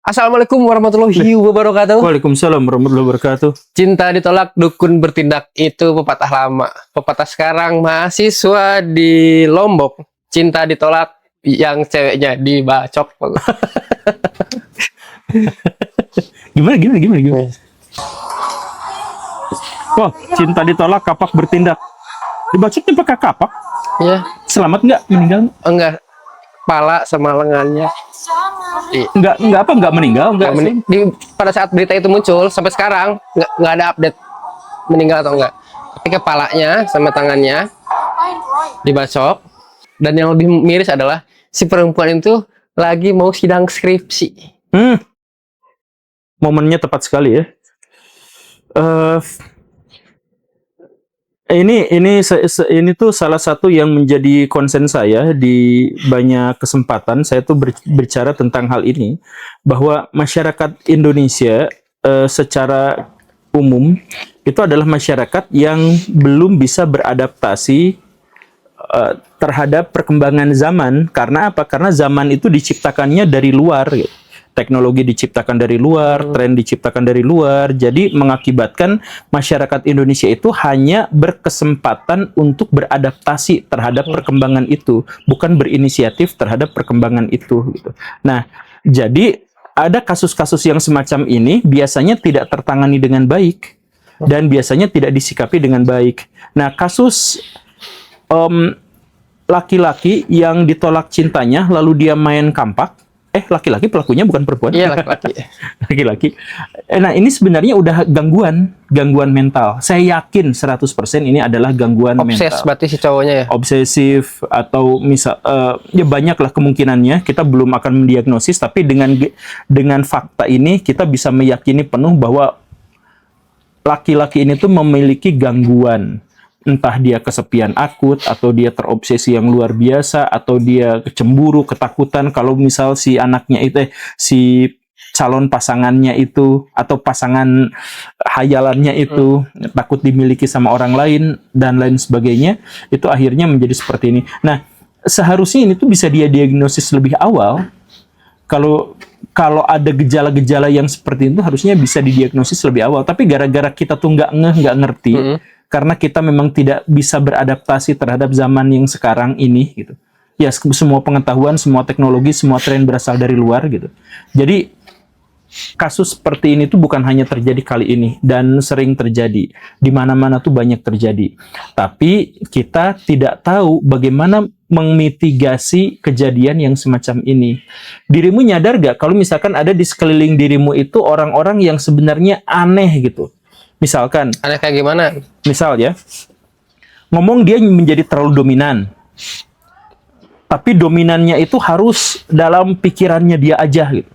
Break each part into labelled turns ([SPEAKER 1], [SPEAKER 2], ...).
[SPEAKER 1] Assalamualaikum warahmatullahi wabarakatuh.
[SPEAKER 2] Waalaikumsalam warahmatullahi wabarakatuh.
[SPEAKER 1] Cinta ditolak, dukun bertindak, itu pepatah lama. Pepatah sekarang, mahasiswa di Lombok. Cinta ditolak, yang ceweknya dibacok.
[SPEAKER 2] Gimana? Wah, cinta ditolak, kapak bertindak. Dibacoknya pakai kapak.
[SPEAKER 1] Ya,
[SPEAKER 2] Selamat nggak meninggal?
[SPEAKER 1] enggak. Kepala sama lengannya.
[SPEAKER 2] Nggak meninggal?
[SPEAKER 1] Pada saat berita itu muncul, sampai sekarang, nggak ada update meninggal atau enggak. Tapi kepalanya sama tangannya dibacok. Dan yang lebih miris adalah, si perempuan itu lagi mau sidang skripsi.
[SPEAKER 2] Momennya tepat sekali ya. Ini tuh salah satu yang menjadi konsen saya di banyak kesempatan. Saya tuh berbicara tentang hal ini, bahwa masyarakat Indonesia secara umum itu adalah masyarakat yang belum bisa beradaptasi terhadap perkembangan zaman. Karena apa? Karena zaman itu diciptakannya dari luar gitu. Teknologi diciptakan dari luar, tren diciptakan dari luar, jadi mengakibatkan masyarakat Indonesia itu hanya berkesempatan untuk beradaptasi terhadap perkembangan itu, bukan berinisiatif terhadap perkembangan itu. Gitu. Nah, jadi ada kasus-kasus yang semacam ini biasanya tidak tertangani dengan baik dan biasanya tidak disikapi dengan baik. Nah, kasus laki-laki yang ditolak cintanya lalu dia main kampak. Laki-laki pelakunya bukan perempuan.
[SPEAKER 1] Iya, laki-laki.
[SPEAKER 2] Laki-laki. Nah, ini sebenarnya udah gangguan mental. Saya yakin 100% ini adalah gangguan mental.
[SPEAKER 1] Berarti si cowoknya ya?
[SPEAKER 2] Obsesif atau misal ya banyaklah kemungkinannya. Kita belum akan mendiagnosis, tapi dengan fakta ini kita bisa meyakini penuh bahwa laki-laki ini tuh memiliki gangguan. Entah dia kesepian akut, atau dia terobsesi yang luar biasa, atau dia cemburu, ketakutan kalau misal si anaknya itu, si calon pasangannya itu, atau pasangan hayalannya itu takut dimiliki sama orang lain, dan lain sebagainya, itu akhirnya menjadi seperti ini. Nah, seharusnya ini tuh bisa dia diagnosis lebih awal. Kalau ada gejala-gejala yang seperti itu, harusnya bisa didiagnosis lebih awal. Tapi gara-gara kita tuh nggak ngerti, karena kita memang tidak bisa beradaptasi terhadap zaman yang sekarang ini gitu. Ya, semua pengetahuan, semua teknologi, semua tren berasal dari luar gitu. Jadi kasus seperti ini tuh bukan hanya terjadi kali ini dan sering terjadi. Di mana-mana tuh banyak terjadi. Tapi kita tidak tahu bagaimana memitigasi kejadian yang semacam ini. Dirimu nyadar gak kalau misalkan ada di sekeliling dirimu itu orang-orang yang sebenarnya aneh gitu. Misalkan,
[SPEAKER 1] Aneh kayak gimana?
[SPEAKER 2] Misal ya, ngomong dia menjadi terlalu dominan. Tapi dominannya itu harus dalam pikirannya dia aja gitu.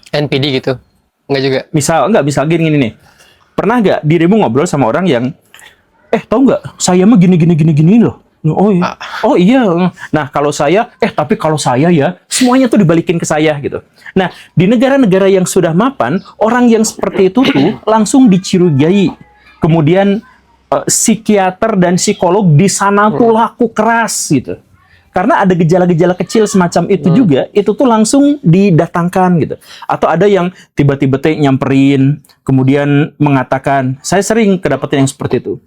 [SPEAKER 1] NPD gitu? Enggak juga?
[SPEAKER 2] Misal gini nih. Pernah gak dirimu ngobrol sama orang yang, tahu nggak, saya mah gini loh. Oh iya. Nah, tapi kalau saya ya, semuanya tuh dibalikin ke saya gitu. Nah, di negara-negara yang sudah mapan, orang yang seperti itu tuh langsung dicurigai. Kemudian psikiater dan psikolog di sana tuh laku keras gitu. Karena ada gejala-gejala kecil semacam itu juga, itu tuh langsung didatangkan gitu. Atau ada yang tiba-tiba nyamperin, kemudian mengatakan, saya sering kedapatan yang seperti itu.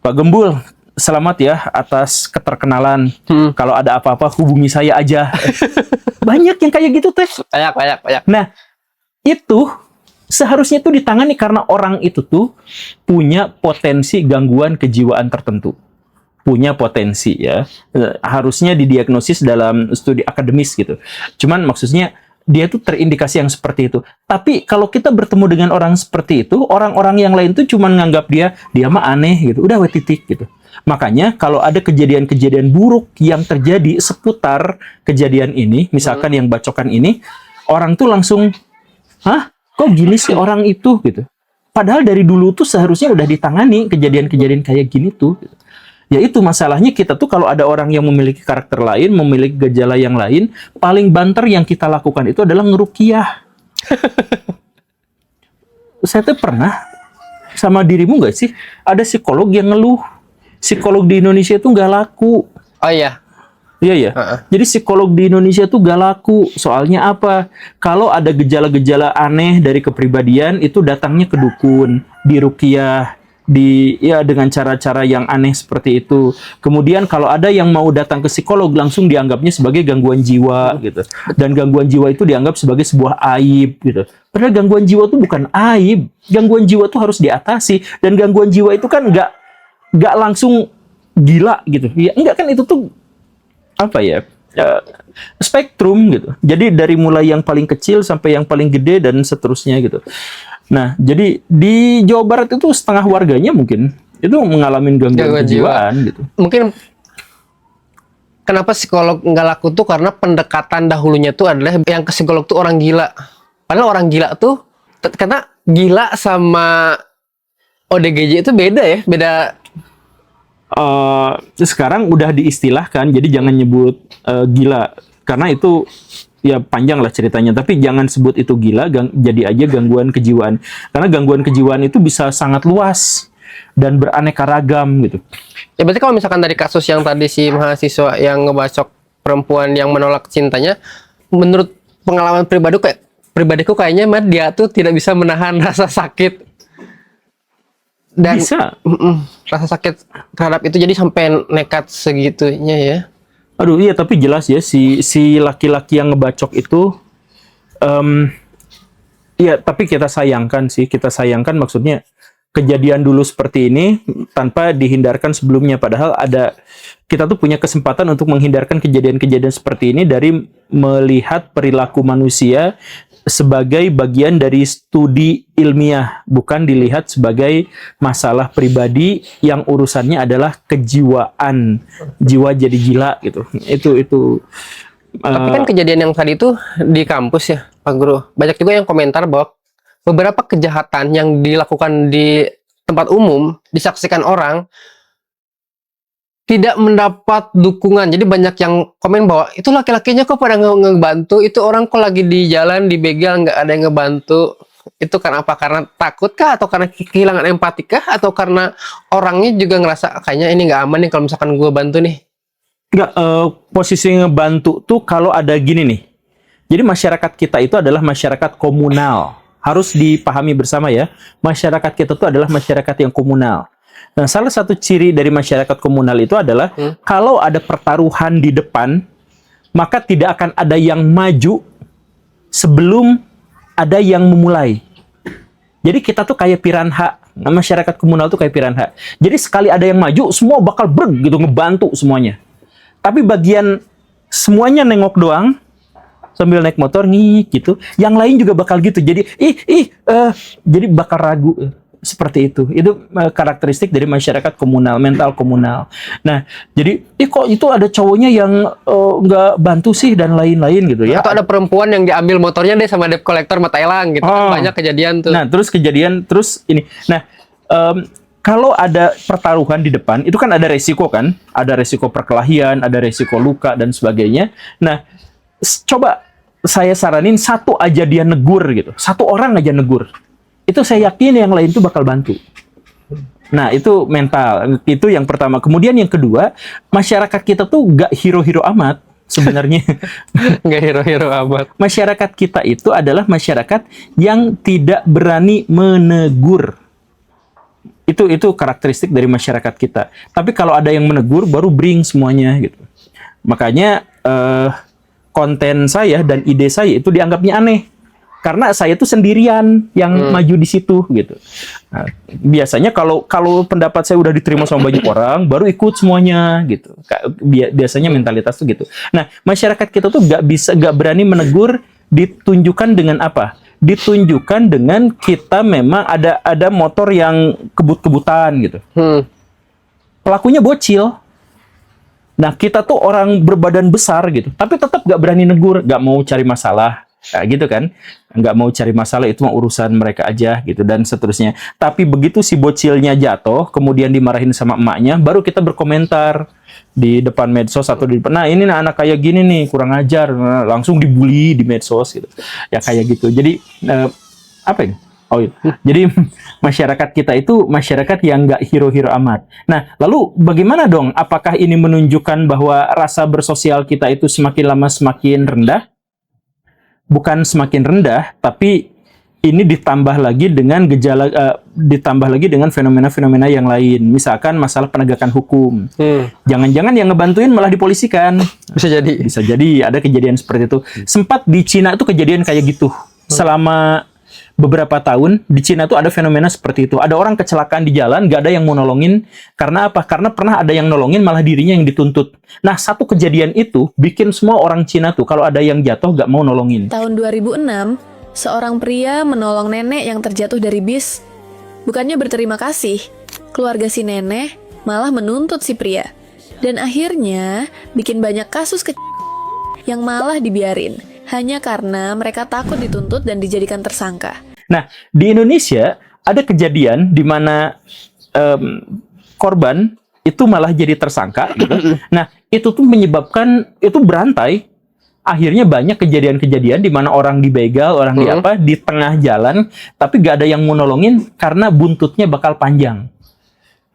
[SPEAKER 2] Pak Gembul, selamat ya atas keterkenalan. Kalau ada apa-apa hubungi saya aja. Banyak yang kayak gitu teh.
[SPEAKER 1] Banyak.
[SPEAKER 2] Nah, itu seharusnya itu ditangani karena orang itu tuh punya potensi gangguan kejiwaan tertentu. Punya potensi ya. Harusnya didiagnosis dalam studi akademis gitu. Cuman maksudnya dia tuh terindikasi yang seperti itu. Tapi kalau kita bertemu dengan orang seperti itu, orang-orang yang lain tuh cuman nganggap dia mah aneh gitu. Udah titik gitu. Makanya kalau ada kejadian-kejadian buruk yang terjadi seputar kejadian ini, misalkan yang bacokan ini, orang tuh langsung, hah? Kok gini sih orang itu? Gitu. Padahal dari dulu tuh seharusnya udah ditangani kejadian-kejadian kayak gini tuh. Gitu. Ya itu masalahnya kita tuh kalau ada orang yang memiliki karakter lain, memiliki gejala yang lain, paling banter yang kita lakukan itu adalah ngeruqyah. Saya tuh pernah, sama dirimu nggak sih, ada psikolog yang ngeluh. Psikolog di Indonesia itu nggak laku.
[SPEAKER 1] Oh iya.
[SPEAKER 2] Iya ya. Jadi psikolog di Indonesia tuh gak laku. Soalnya apa? Kalau ada gejala-gejala aneh dari kepribadian itu datangnya ke dukun, di ruqyah, dengan cara-cara yang aneh seperti itu. Kemudian kalau ada yang mau datang ke psikolog langsung dianggapnya sebagai gangguan jiwa gitu. Dan gangguan jiwa itu dianggap sebagai sebuah aib gitu. Padahal gangguan jiwa itu bukan aib. Gangguan jiwa itu harus diatasi dan gangguan jiwa itu kan nggak langsung gila gitu. Ya enggak kan itu tuh apa ya, spektrum gitu. Jadi dari mulai yang paling kecil sampai yang paling gede dan seterusnya gitu. Nah, jadi di Jawa Barat itu setengah warganya mungkin itu mengalami gangguan kejiwaan gitu.
[SPEAKER 1] Mungkin kenapa psikolog nggak laku tuh karena pendekatan dahulunya tuh adalah yang ke psikolog tuh orang gila. Padahal orang gila tuh karena gila sama ODGJ itu beda ya, beda.
[SPEAKER 2] Sekarang udah diistilahkan, jadi jangan nyebut gila karena itu ya panjang lah ceritanya. Tapi jangan sebut itu gila, jadi aja gangguan kejiwaan. Karena gangguan kejiwaan itu bisa sangat luas dan beraneka ragam gitu.
[SPEAKER 1] Ya berarti kalau misalkan dari kasus yang tadi si mahasiswa yang ngebacok perempuan yang menolak cintanya, menurut pengalaman pribadiku kayaknya dia tuh tidak bisa menahan rasa sakit. Dan
[SPEAKER 2] bisa
[SPEAKER 1] rasa sakit terhadap itu jadi sampai nekat segitunya ya.
[SPEAKER 2] Aduh iya, tapi jelas ya si laki-laki yang ngebacok itu iya, tapi kita sayangkan maksudnya kejadian dulu seperti ini tanpa dihindarkan sebelumnya. Padahal kita tuh punya kesempatan untuk menghindarkan kejadian-kejadian seperti ini dari melihat perilaku manusia sebagai bagian dari studi ilmiah, bukan dilihat sebagai masalah pribadi yang urusannya adalah kejiwaan, jiwa jadi gila gitu. Itu.
[SPEAKER 1] Tapi kan kejadian yang tadi itu di kampus ya, Pak Guru. Banyak juga yang komentar bahwa beberapa kejahatan yang dilakukan di tempat umum disaksikan orang tidak mendapat dukungan. Jadi banyak yang komen bahwa itu laki-lakinya kok pada ngebantu, itu orang kok lagi di jalan dibegal nggak ada yang ngebantu. Itu karena apa? Karena takut kah? Atau karena kehilangan empati kah? Atau karena orangnya juga ngerasa kayaknya ini nggak aman nih kalau misalkan gue bantu nih?
[SPEAKER 2] Nggak, posisi ngebantu tuh kalau ada gini nih. Jadi masyarakat kita itu adalah masyarakat komunal. Harus dipahami bersama ya. Masyarakat kita tuh adalah masyarakat yang komunal. Nah, salah satu ciri dari masyarakat komunal itu adalah kalau ada pertaruhan di depan, maka tidak akan ada yang maju sebelum ada yang memulai. Jadi kita tuh kayak piranha. Nah, masyarakat komunal tuh kayak piranha. Jadi sekali ada yang maju, semua bakal gitu ngebantu semuanya. Tapi bagian semuanya nengok doang sambil naik motor nih gitu. Yang lain juga bakal gitu. Jadi jadi bakal ragu. Seperti itu karakteristik dari masyarakat komunal, mental komunal. Nah, jadi kok itu ada cowoknya yang nggak bantu sih dan lain-lain gitu ya.
[SPEAKER 1] Atau ada perempuan yang diambil motornya deh sama debt collector mata elang gitu. Kan banyak kejadian tuh.
[SPEAKER 2] Nah, terus ini. Nah, kalau ada pertaruhan di depan, itu kan ada resiko kan? Ada resiko perkelahian, ada resiko luka dan sebagainya. Nah, coba saya saranin satu aja dia negur gitu. Satu orang aja negur. Itu saya yakin yang lain tuh bakal bantu. Nah, itu mental. Itu yang pertama. Kemudian yang kedua, masyarakat kita tuh gak hero-hero amat sebenarnya.
[SPEAKER 1] Gak hero-hero amat.
[SPEAKER 2] Masyarakat kita itu adalah masyarakat yang tidak berani menegur. Itu karakteristik dari masyarakat kita. Tapi kalau ada yang menegur, baru bring semuanya gitu. Makanya konten saya dan ide saya itu dianggapnya aneh. Karena saya tuh sendirian yang maju di situ gitu. Nah, biasanya kalau pendapat saya udah diterima sama banyak orang, baru ikut semuanya gitu. Biasanya mentalitas tuh gitu. Nah, masyarakat kita tuh gak berani menegur, ditunjukkan dengan apa? Ditunjukkan dengan kita memang ada motor yang kebut-kebutan gitu. Pelakunya bocil. Nah, kita tuh orang berbadan besar gitu, tapi tetap gak berani negur, gak mau cari masalah. Nah, gitu kan, nggak mau cari masalah, itu mah urusan mereka aja gitu dan seterusnya. Tapi begitu si bocilnya jatuh, kemudian dimarahin sama emaknya, baru kita berkomentar di depan medsos atau di depan, nah ini anak kayak gini nih kurang ajar, langsung dibully di medsos gitu, ya kayak gitu. Jadi apa ini? Oh, iya. Jadi masyarakat kita itu masyarakat yang nggak hero-hero amat. Nah, lalu bagaimana dong? Apakah ini menunjukkan bahwa rasa bersosial kita itu semakin lama semakin rendah? Bukan semakin rendah, tapi ini ditambah lagi dengan ditambah lagi dengan fenomena-fenomena yang lain. Misalkan masalah penegakan hukum. Jangan-jangan yang ngebantuin malah dipolisikan.
[SPEAKER 1] Bisa jadi.
[SPEAKER 2] Bisa jadi ada kejadian seperti itu. Sempat di Cina tuh kejadian kayak gitu. Selama beberapa tahun di Cina tuh ada fenomena seperti itu. Ada orang kecelakaan di jalan, gak ada yang mau nolongin. Karena apa? Karena pernah ada yang nolongin, malah dirinya yang dituntut. Nah, satu kejadian itu bikin semua orang Cina tuh kalau ada yang jatuh gak mau nolongin.
[SPEAKER 3] Tahun 2006, seorang pria menolong nenek yang terjatuh dari bis. Bukannya berterima kasih, keluarga si nenek malah menuntut si pria. Dan akhirnya bikin banyak kasus yang malah dibiarin hanya karena mereka takut dituntut dan dijadikan tersangka.
[SPEAKER 2] Nah, di Indonesia ada kejadian di mana korban itu malah jadi tersangka. Gitu. Nah, itu tuh menyebabkan itu berantai. Akhirnya banyak kejadian-kejadian di mana orang dibegal, orang di tengah jalan, tapi gak ada yang mau nolongin karena buntutnya bakal panjang.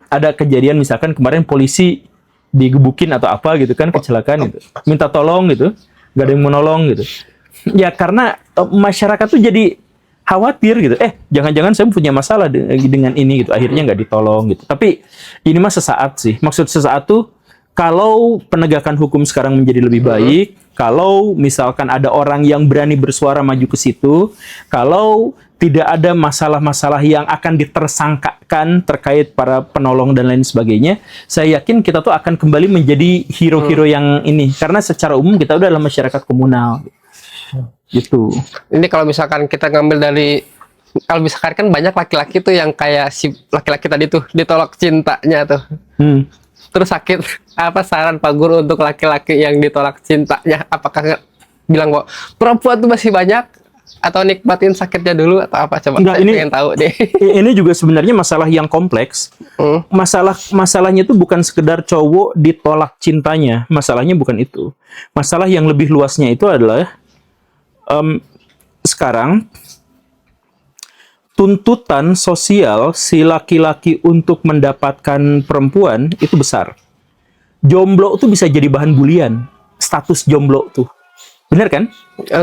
[SPEAKER 2] Ada kejadian misalkan kemarin polisi digebukin atau apa gitu kan, kecelakaan gitu. Minta tolong gitu, gak ada yang mau nolong gitu. Ya karena masyarakat tuh jadi khawatir gitu. Jangan-jangan saya punya masalah dengan ini gitu. Akhirnya nggak ditolong gitu. Tapi ini mah sesaat sih. Maksud sesaat tuh kalau penegakan hukum sekarang menjadi lebih baik, kalau misalkan ada orang yang berani bersuara maju ke situ, kalau tidak ada masalah-masalah yang akan ditersangkakan terkait para penolong dan lain sebagainya, saya yakin kita tuh akan kembali menjadi hero-hero yang ini. Karena secara umum kita udah dalam masyarakat komunal. Gitu.
[SPEAKER 1] Ini kalau misalkan kita ngambil dari, kalau misalkan kan banyak laki-laki tuh yang kayak si laki-laki tadi tuh ditolak cintanya tuh. Terus sakit. Apa saran Pak Guru untuk laki-laki yang ditolak cintanya? Apakah bilang bahwa perempuan tuh masih banyak, atau nikmatin sakitnya dulu, atau apa? Coba saya pengen tahu deh.
[SPEAKER 2] Ini juga sebenarnya masalah yang kompleks. Masalahnya itu bukan sekedar cowok ditolak cintanya. Masalahnya bukan itu. Masalah yang lebih luasnya itu adalah sekarang tuntutan sosial si laki-laki untuk mendapatkan perempuan itu besar. Jomblo tuh bisa jadi bahan bulian. Status jomblo tuh. Bener kan?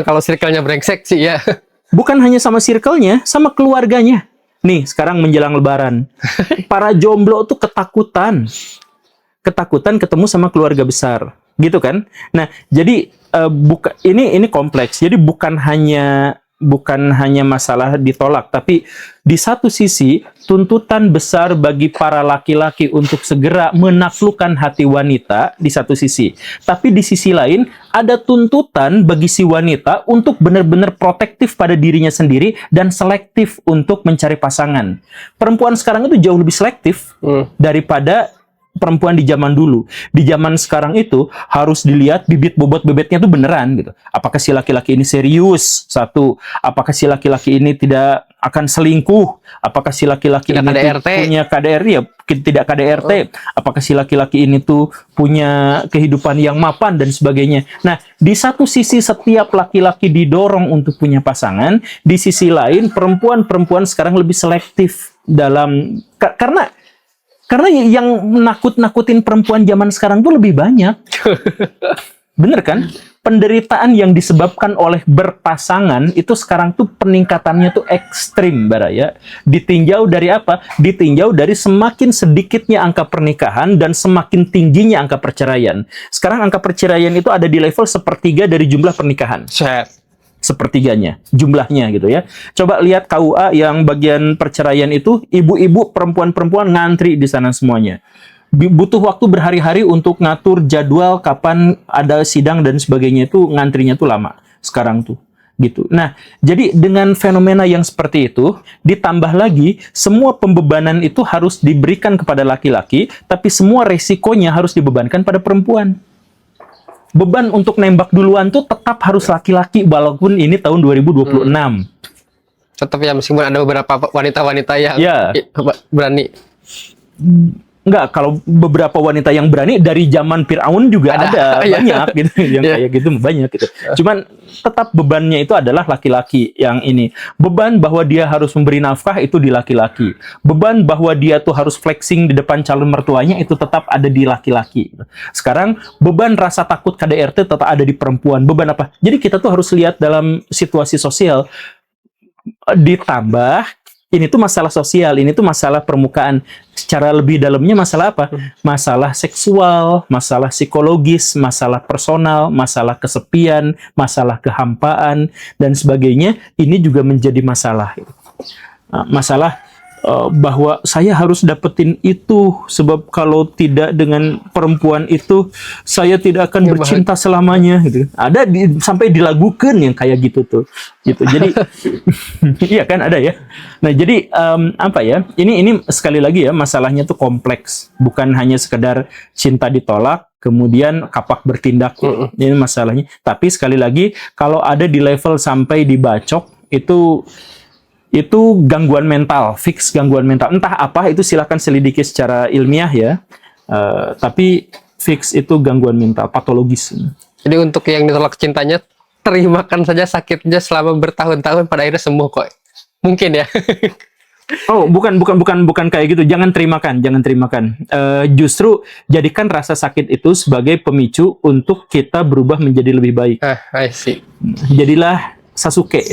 [SPEAKER 1] Kalau circle-nya brengsek sih ya.
[SPEAKER 2] Bukan hanya sama circle-nya, sama keluarganya. Nih, sekarang menjelang lebaran. Para jomblo tuh ketakutan. Ketakutan ketemu sama keluarga besar. Gitu kan? Nah, jadi ini kompleks. Jadi bukan hanya masalah ditolak, tapi di satu sisi tuntutan besar bagi para laki-laki untuk segera menaklukkan hati wanita di satu sisi. Tapi di sisi lain ada tuntutan bagi si wanita untuk benar-benar protektif pada dirinya sendiri dan selektif untuk mencari pasangan. Perempuan sekarang itu jauh lebih selektif daripada perempuan di zaman dulu. Di zaman sekarang itu harus dilihat bibit bobot bebetnya tuh beneran gitu. Apakah si laki-laki ini serius? Satu, apakah si laki-laki ini tidak akan selingkuh? Apakah si laki-laki ini punya KDRT? Ya, tidak KDRT. Apakah si laki-laki ini tuh punya kehidupan yang mapan dan sebagainya. Nah, di satu sisi setiap laki-laki didorong untuk punya pasangan, di sisi lain perempuan sekarang lebih selektif dalam karena yang nakut-nakutin perempuan zaman sekarang tuh lebih banyak. Bener kan? Penderitaan yang disebabkan oleh berpasangan itu sekarang tuh peningkatannya tuh ekstrim, Baraya. Ditinjau dari apa? Ditinjau dari semakin sedikitnya angka pernikahan dan semakin tingginya angka perceraian. Sekarang angka perceraian itu ada di level 1/3 dari jumlah pernikahan. Sepertiganya jumlahnya gitu ya. Coba lihat KUA yang bagian perceraian itu, ibu-ibu, perempuan-perempuan ngantri di sana semuanya. Butuh waktu berhari-hari untuk ngatur jadwal kapan ada sidang dan sebagainya, itu ngantrinya tuh lama sekarang tuh gitu. Nah, jadi dengan fenomena yang seperti itu ditambah lagi semua pembebanan itu harus diberikan kepada laki-laki, tapi semua resikonya harus dibebankan pada perempuan. Beban untuk nembak duluan tuh tetap harus laki-laki walaupun ini tahun 2026.
[SPEAKER 1] Tetap ya, meskipun ada beberapa wanita-wanita yang berani.
[SPEAKER 2] Enggak, kalau beberapa wanita yang berani dari zaman Firaun juga ada
[SPEAKER 1] Iya.
[SPEAKER 2] banyak gitu yang
[SPEAKER 1] Iya.
[SPEAKER 2] kayak gitu banyak gitu. Cuman tetap bebannya itu adalah laki-laki yang ini. Beban bahwa dia harus memberi nafkah itu di laki-laki. Beban bahwa dia tuh harus flexing di depan calon mertuanya itu tetap ada di laki-laki. Sekarang beban rasa takut KDRT tetap ada di perempuan. Beban apa? Jadi kita tuh harus lihat dalam situasi sosial, ditambah ini tuh masalah sosial, ini tuh masalah permukaan. Secara lebih dalamnya masalah apa? Masalah seksual, masalah psikologis, masalah personal, masalah kesepian, masalah kehampaan, dan sebagainya. Ini juga menjadi masalah. Masalah bahwa saya harus dapetin itu, sebab kalau tidak dengan perempuan itu saya tidak akan bercinta selamanya gitu. Ada sampai dilagukan yang kayak gitu tuh gitu. Jadi iya kan ada ya. Nah jadi apa ya, ini sekali lagi ya, masalahnya tuh kompleks, bukan hanya sekedar cinta ditolak kemudian kapak bertindak. Ini masalahnya. Tapi sekali lagi kalau ada di level sampai dibacok, itu gangguan mental, fix gangguan mental. Entah apa itu, silakan selidiki secara ilmiah ya. Tapi fix itu gangguan mental, patologis.
[SPEAKER 1] Jadi untuk yang ditolak cintanya, terimakan saja sakitnya selama bertahun-tahun, pada akhirnya sembuh kok. Mungkin ya.
[SPEAKER 2] Oh, bukan kayak gitu. Jangan terimakan. Justru jadikan rasa sakit itu sebagai pemicu untuk kita berubah menjadi lebih baik.
[SPEAKER 1] I see.
[SPEAKER 2] Jadilah Sasuke.